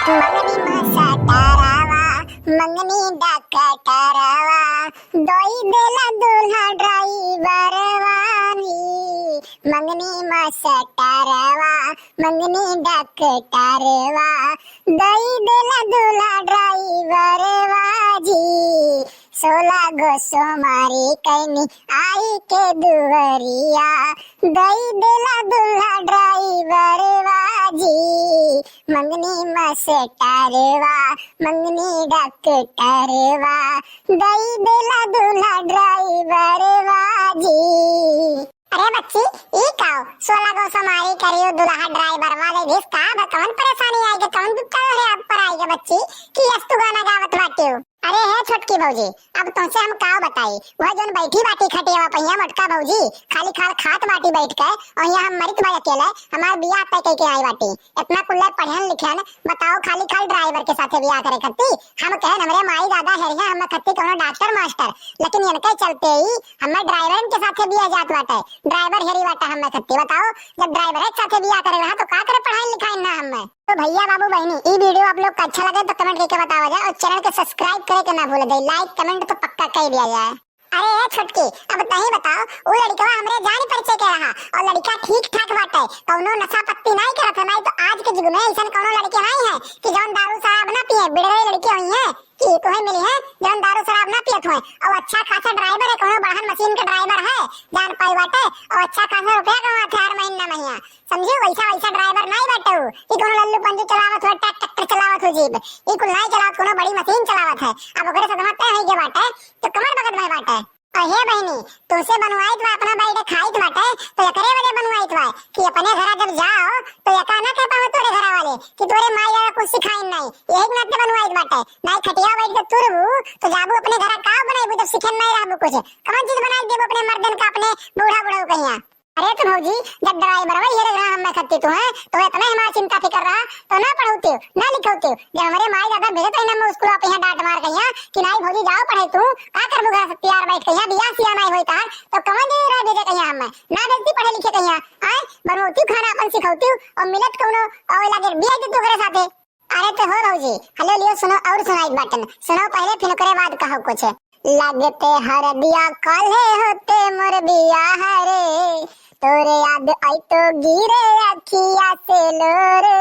मंगनी मासा तारावा मंगनी डाका तारावा दोई बेला दूल्हा ड्राइवरवा मंगनी मासा तारावा मंगनी डाका तारवा दोई बेला दूल्हा ड्राइवरवा जी 16 गो सोमारी कैनी आई के दुवरिया दई बेला दूल्हा ड्राइवरवा जी मंगनी मस्टरवा मंगनी डॉक्टरवा दई बेला दूल्हा ड्राइवरवा जी। अरे बच्ची ई काओ 16 गो सोमारी करियो दूल्हा ड्राइवरवा ले दिस का कौन परेशानी आई के कौन दुख है आप पर आई के बच्ची की अस्तु गाना गावत बाटियो। अरे है छोटकी भौजी अब तुमसे हम का बताई वह जोन बैठी बाटी खटिया पहिया मोटका भौजी खाली खात बाटी बैठ के और यहाँ हम मरित भाई अकेले हमार बियाह तय कह के आई बाटी इतना कुल्ला पढ़न लिखन बताओ खाली ड्राइवर के साथे बियाह करे खत्ती हम कहे हमरे माई दादा हरिया हम खत्ती कोनो डॉक्टर मास्टर लेकिन इनके चलते ही हमें ड्राइवर के साथे बियाह जात बाटे ड्राइवर हेरी बाटा हम खत्ती बताओ जब ड्राइवर के साथे बियाह करे रहा तो का करे पढ़ाई लिखाई ना हम तो भैया बाबू बहनी ये वीडियो आप लोग को अच्छा लगे तो कमेंट करके बताओ जाए और चैनल को सब्सक्राइब करे के ना भूल जाए लाइक कमेंट तो पक्का कर दिया जाए। अरे ये छोटकी अब तही बताओ वो लड़का हमरे जान परिचय के रहा और लड़का ठीक ठाक बाटे कौनो नशा पत्ती नहीं करत है नहीं तो आज के युग में ऐसा कौनो लड़के नहीं है कि जौन दारू शराब ना पिए बिगड़े लड़के हुई है कि तुम्हें मिली है जौन दारू शराब ना पियत हुए और अच्छा खासा ड्राइवर है कोनो वाहन मशीन का ड्राइवर है जान पाई बाटे और अच्छा खासा रुपया कमाते हर महीना समझियो वैसा ड्राइवर नहीं बाटे वो कि कोनो लल्लू पंजू चलावत हो ट्रैक्टर चलावत हो जीप ये कुल नहीं चलावत कोनो बड़ी मशीन चलावत है अब ओकरे से समझते हैं के बाटे तो कमर बगत में बाटे और हे बहनी तुमसे बनवाई तो अपना बैठे खाई तो बाटे तो एकरे वजह बनवाई तो कि अपने घर जब जाओ तो यका ना कह पावे तोरे घर वाले कि तोरे माई दादा कुछ सिखाई नहीं यही नाते बनवाई बाटे नहीं खटिया बैठ के तुरबू तो जाबू अपने घर का बनाईबू जब सिखन नहीं रहबू कुछ कौन चीज बनाई देबू अपने मर्दन का अपने बूढ़ा कहिया। अरे तो भौजी जब ड्राइवर भाई ये रहा हम खत्ती तो है तो इतना हमारा चिंता फिकर रहा तो ना पढ़ौते ना लिखौते जब हमारे माई दादा भेजे तो ना स्कूल पे यहाँ डांट मार कहिया कि नहीं भौजी जाओ पढ़े तू का करबू घर तैयार बैठ कहिया बियाह सिया नहीं होई तार तो कौन दे रहा भेजे कहिया हम ना भेजती पढ़े लिखे कहिया आए बनौती खाना अपन सिखौती और मिलत कोनो और लगे बियाह दे तो करे साथे। अरे तो हो भौजी हेलो लियो सुनो और सुनाई बटन सुनो पहले फिर करे बाद कहो कुछ लगते हर दिया काले होते मोर बिया हरे तोरे याद आई तो गिरे अखिया से लोरे।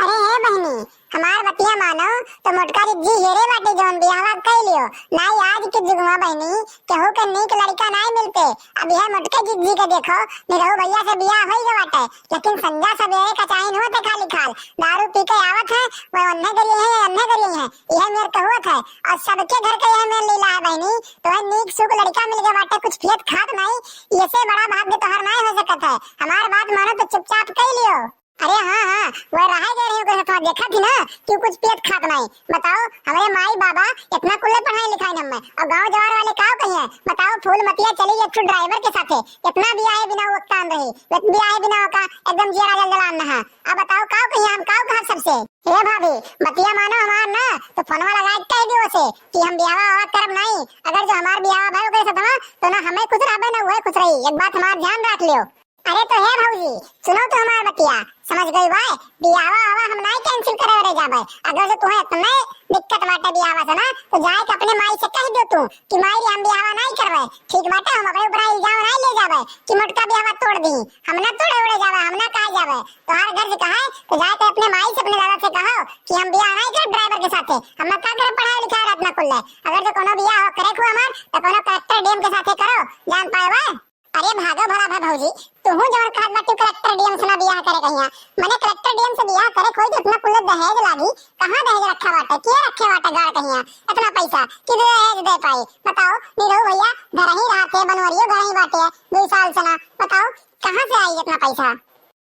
अरे है बहनी हमार बतिया मानो तो मोटका जी हेरे बाटे जोन बियाह कर लियो नहीं आज के जुग में बहनी केहू के नीक लड़का नहीं मिलते अब यह मोटका जी के देखो निरहु भैया से बियाह होई गए बाटे लेकिन संजा सवेरे कचाइन होते खाली खाल दारू पी के आवत है वो अन्ने करिए हैं यह मेरे कहवत है और सबके घर का यह मेरे लीला है बहनी तो है नीक सुख लड़का मिल गया बाटे कुछ फेत खात नहीं ये से बड़ा भाग्य तो हर नहीं हो सकता है हमार बात मानो तो चुपचाप कर लियो। अरे हाँ वो रहा गए रहे हो देखा थी ना कि कुछ पेट खात नहीं बताओ हमारे माई बाबा इतना कुल्ले पढ़ाई लिखाई न में और गांव जवार वाले का कहिए बताओ फूल मतिया चली एक ड्राइवर के साथे इतना भी आए बिना वक्तान रही भी आए बिना का एकदम जिया जलान ना अब बताओ का कहिए हम का कहा सबसे हे भाभी बतिया मानो हमार ना तो फोनवा लगा कह दियो से कि हम बियाह करब नहीं अगर जो हमार बियाह भाई ओकरे साथ तो ना हमें कुछ रहबे ना वो कुछ रही एक बात हमार ध्यान रख लियो। अरे तो है भौजी सुनो तो हमार बतिया समझ गई भाई बियावा हम नहीं कैंसिल करे रे जाबे अगर जो तुम्हें इतना दिक्कत बाटे बियावा से ना तो जाए के अपने माई से कह दो तू कि माई हम बियावा नहीं करबे ठीक बाटे हम अपने ऊपर इल्जाम नहीं ले जाबे कि मोटका बियावा तोड़ दी हम ना तोड़े उड़े जाबे हम ना कह जाबे तो हर घर से कहा तो जाए के अपने माई से अपने दादा से कहो कि हम बियाह नहीं कर ड्राइवर के साथे हम का करे पढ़ाई लिखाई रखना कुल्ले अगर जो कोनो बियाह करे को हमार तो कोनो कलेक्टर डीएम के साथे करो जान पाएबे। अरे भागो भला भाई भौजी तू जौन कहत बाटी कलेक्टर डीएम से ना बियाह करे कहिया माने कलेक्टर डीएम से बियाह करे कोई इतना कुल्ले दहेज लागी कहां दहेज रखा बाटे के रखे बाटे गाड़ कहिया इतना पैसा कि दहेज दे पाई बताओ नीरव भैया घर ही रहते बनवरियो घर ही बाटे 2 साल से ना बताओ कहां से आई इतना पैसा।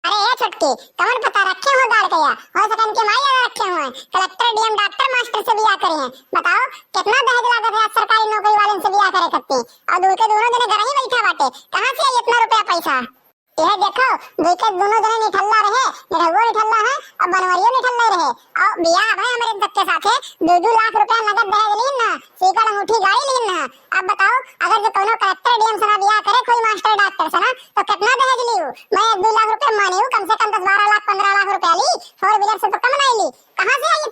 अरे ये छटकी कौन पता रखे हो गाड़ कहिया हो सकन के माई रखे हुए कलेक्टर डीएम डॉक्टर मास्टर से बियाह करे हैं बताओ कितना दहेज लागत है सरकारी नौकरी वाले से बियाह करे करते और दूर के दोनों जने घर ही बैठा बाटे कहां से आई इतना रुपया पैसा। यह देखो देखे दोनों जने निठल्ला रहे निरहुआ निठल्ला है और बनवरियो निठल्ला रहे और बियाह भाई हमारे तक के साथे 2-2 लाख रुपया नगद दहेज लीन ना सीकर अंगूठी गाड़ी लीन ना अब बताओ अगर जो कोनो कलेक्टर डीएम से बियाह करे कोई मास्टर डॉक्टर से ना तो कितना दहेज लियो मैं 2 लाख रुपया मानी हूं कम से कम 10-12 लाख 15 लाख रुपया ली 4 व्हीलर से तो कम नहीं ली कहां से आई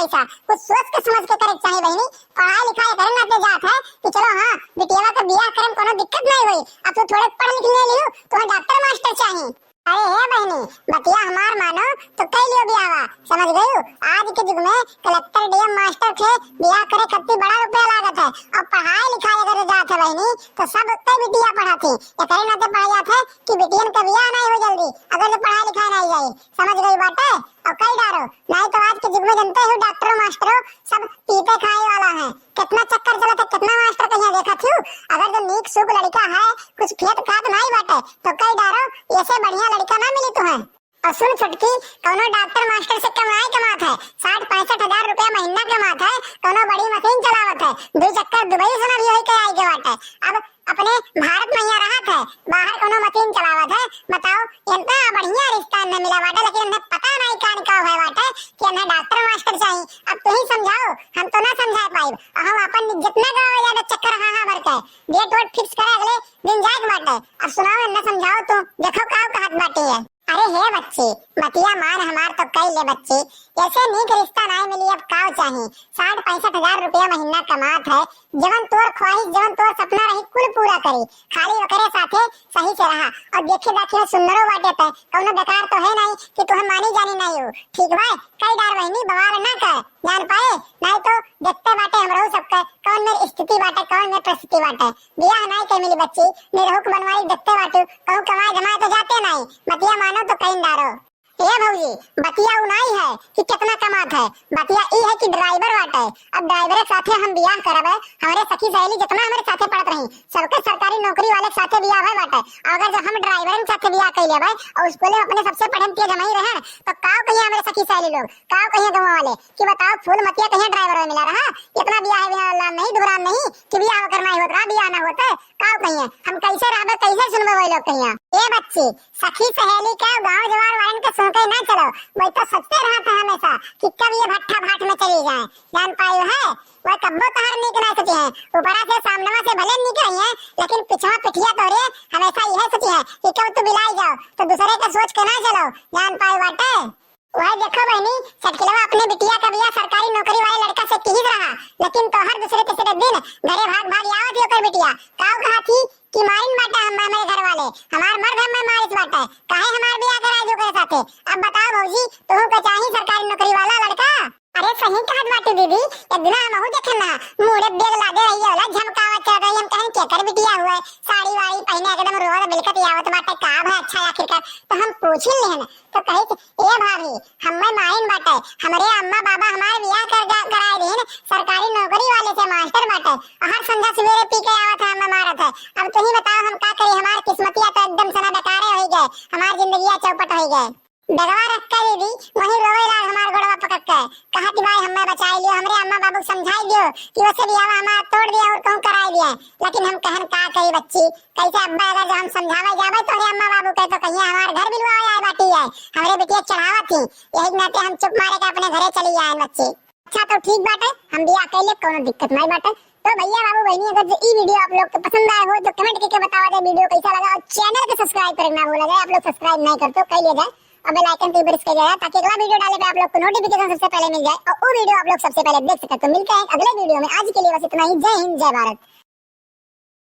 पैसा कुछ सोच के समझ के करे चाहिए बहनी। पढ़ाई लिखाई करे ना ते जात है कि चलो हाँ बिटिया का बियाह करे कोनो दिक्कत नहीं हुई। अब तू थोड़े पढ़ लिख ले लियो तो डॉक्टर मास्टर चाहिए। अरे हे बहनी बतिया हमार मानो तो कई लियो बियाह समझ गई। आज के युग में कलेक्टर डीएम मास्टर थे बियाह करे कितनी बड़ा रुपया लागत है। और पढ़ाई लिखाई अगर जात है बहनी तो सब कई बिटिया पढ़ाती ये करे ना तो पढ़ जात है कि बिटियन का बियाह नहीं हो जल्दी अगर तो पढ़ाई लिखाई नहीं जाए। समझ गई बात है। और कई डारो नहीं तो आज के युग में जनते हो डॉक्टरों मास्टरों सब पीते खाए वाला है। कितना चक्कर चला था कितना मास्टर कहीं देखा थी। अगर जो नीक सुख लड़का है कुछ खेत खाद नहीं बाटे तो कई डारो ऐसे बढ़िया लड़का ना मिली तो है। और सुन छुटकी कोनो डॉक्टर मास्टर से कम नहीं कमात है 60-65 हजार रुपया महीना कमात है। कोनो बड़ी मशीन चलावत है 2 चक्कर दुबई से भी होई के आई के बाटे। अब अपने भारत में यहाँ रहत है बाहर कोनो मशीन चलावत है। बताओ इतना बढ़िया रिश्ता न मिला बाटे लेकिन इन्हें पता नहीं कान का है बाटे कि इन्हें डॉक्टर मास्टर चाहिए। अब तू ही समझाओ हम तो ना समझा पाई। हम अपन जितना गाँव जाए चक्कर हाँ भर के डेट वोट फिक्स करे अगले दिन जाए बाटे। अब सुनाओ इन्हें समझाओ तू देखो का कहत बाटी है। अरे हे बच्चे बतिया मान हमार तो कई ले बच्चे ऐसे नीक रिश्ता नहीं मिली अब काव चाहिए। 60-65 हजार रुपया महीना कमात है जवन तोर ख्वाहिश जवन तोर सपना रही कुल पूरा करी खाली वकरे साथे सही से रहा। और देखे दाखिले सुंदरो बाटे पे कौनो बेकार तो है नहीं कि तुम मानी जानी नहीं हो। ठीक भाई कई डार बहनी बवाल ना कर जान पाए नहीं तो देखते बाटे हम रहू सबके कौन मेरी स्थिति बाटे कौन मेरी परिस्थिति बाटे। बियाह नहीं के मिली बच्ची मेरे हुक बनवाई देखते बाटे कहूँ कमाए जमाए तो जाते नहीं बतिया मानो तो कहीं डारो। ये भौजी बतिया उनाई है कि कितना कमात है बतिया ई है कि ड्राइवर बाटे। अब ड्राइवर के साथे हम बियाह करबे हमारे सखी सहेली जितना हमारे साथे पढ़त रही सबके सरकारी नौकरी वाले के साथे बियाह है बाटे। अगर जब हम ड्राइवर के साथे बियाह कर लेबे और उसको ले अपने सबसे पढ़न तेज हम ही रहे तो काव कहिए हमारे सखी सहेली लोग काव कहिए गांव वाले कि बताओ फूल मतिया कहिए ड्राइवर में मिला रहा इतना बियाह बिना अल्लाह नहीं दुबरान नहीं कि बियाह करना ही होता बियाह ना होता काव कहिए हम कैसे रहबे कैसे सुनबे वही लोग कहिए। ए बच्ची सखी सहेली का गांव जवार वालन के सोचे ना चलो वही तो सोचते रहता है हमेशा कि कब ये भट्ठा भाट में चली जाए जान पायो है वह कब्बो तहर निक ना सोची है ऊपरा से सामने से भले निक रही है लेकिन पिछवा पिठिया तो रे हमेशा यह सोची है कि कब तू बिलाई जाओ तो दूसरे का सोच के ना चलो जान पायो बाटे। वह देखो बहनी सटकिलवा अपने बिटिया का बियाह सरकारी नौकरी वाले लड़का से किहित रहा लेकिन तो हर दूसरे तीसरे दिन घरे भाग आवत ही ओकर बिटिया काव कहा थी कि मारिन बाटा हम हमारे घर वाले हमार मर्द हम मारिस बाटा काहे हमार बियाह कराए जो करे साथे। अब बताओ भौजी तुहू के चाही सरकारी नौकरी वाला लड़का। अरे सही कहत बाटी दीदी एक दिन हम देखे ना मुड़े बेग लागे रही होला झमकावत चल रही हम कहन के कर बिटिया हुआ साड़ी वाड़ी पहने एकदम रोज बिलकत आवत बाटे का है अच्छा आखिरकार तो हम पूछ ही लेन तो कहे ए भाभी हमें माइन बाटे हमारे अम्मा बाबा हमारे बियाह कराए देन सरकारी नौकरी वाले से मास्टर बाटे हर संध्या सवेरे पी के आवत है हमें मारत है। अब तुम ही बताओ हम का करी हमार किस्मतिया तो एकदम सना बेकार हो गए हमार जिंदगी चौपट हो गए। डगवा रख कर दीदी वही रोवे लाल हमार गोड़वा पकड़ के कहा कि भाई हमें बचाई लियो हमरे अम्मा बाबू समझाई दियो कि वैसे भी हमारा तोड़ दिया और कहूं कराई दिया लेकिन हम कहन का करी बच्ची कैसे अब्बा अगर जो हम समझावे जावे तो अम्मा बाबू कहे तो कहिए हमार घर बिलवा आए बाटी है हमरे बेटिया चढ़ावा थी यही नाते हम चुप मारे के अपने घरे चली जाए बच्ची। अच्छा तो ठीक बात है हम बियाह कर ले कोनो दिक्कत नहीं बात है। तो भैया बाबू बहनी अगर जो ये वीडियो आप लोग को पसंद आया हो तो कमेंट करके बताओ जाए वीडियो कैसा लगा और चैनल को सब्सक्राइब करना भूला जाए आप लोग सब्सक्राइब नहीं करते कर ले जाए और बेल आइकन पे प्रेस कर जाए ताकि अगला वीडियो डाले पे आप लोग को नोटिफिकेशन सबसे पहले मिल जाए और वो वीडियो आप लोग सबसे पहले देख सके। तो मिलते हैं अगले वीडियो में आज के लिए बस इतना ही। जय हिंद जय भारत।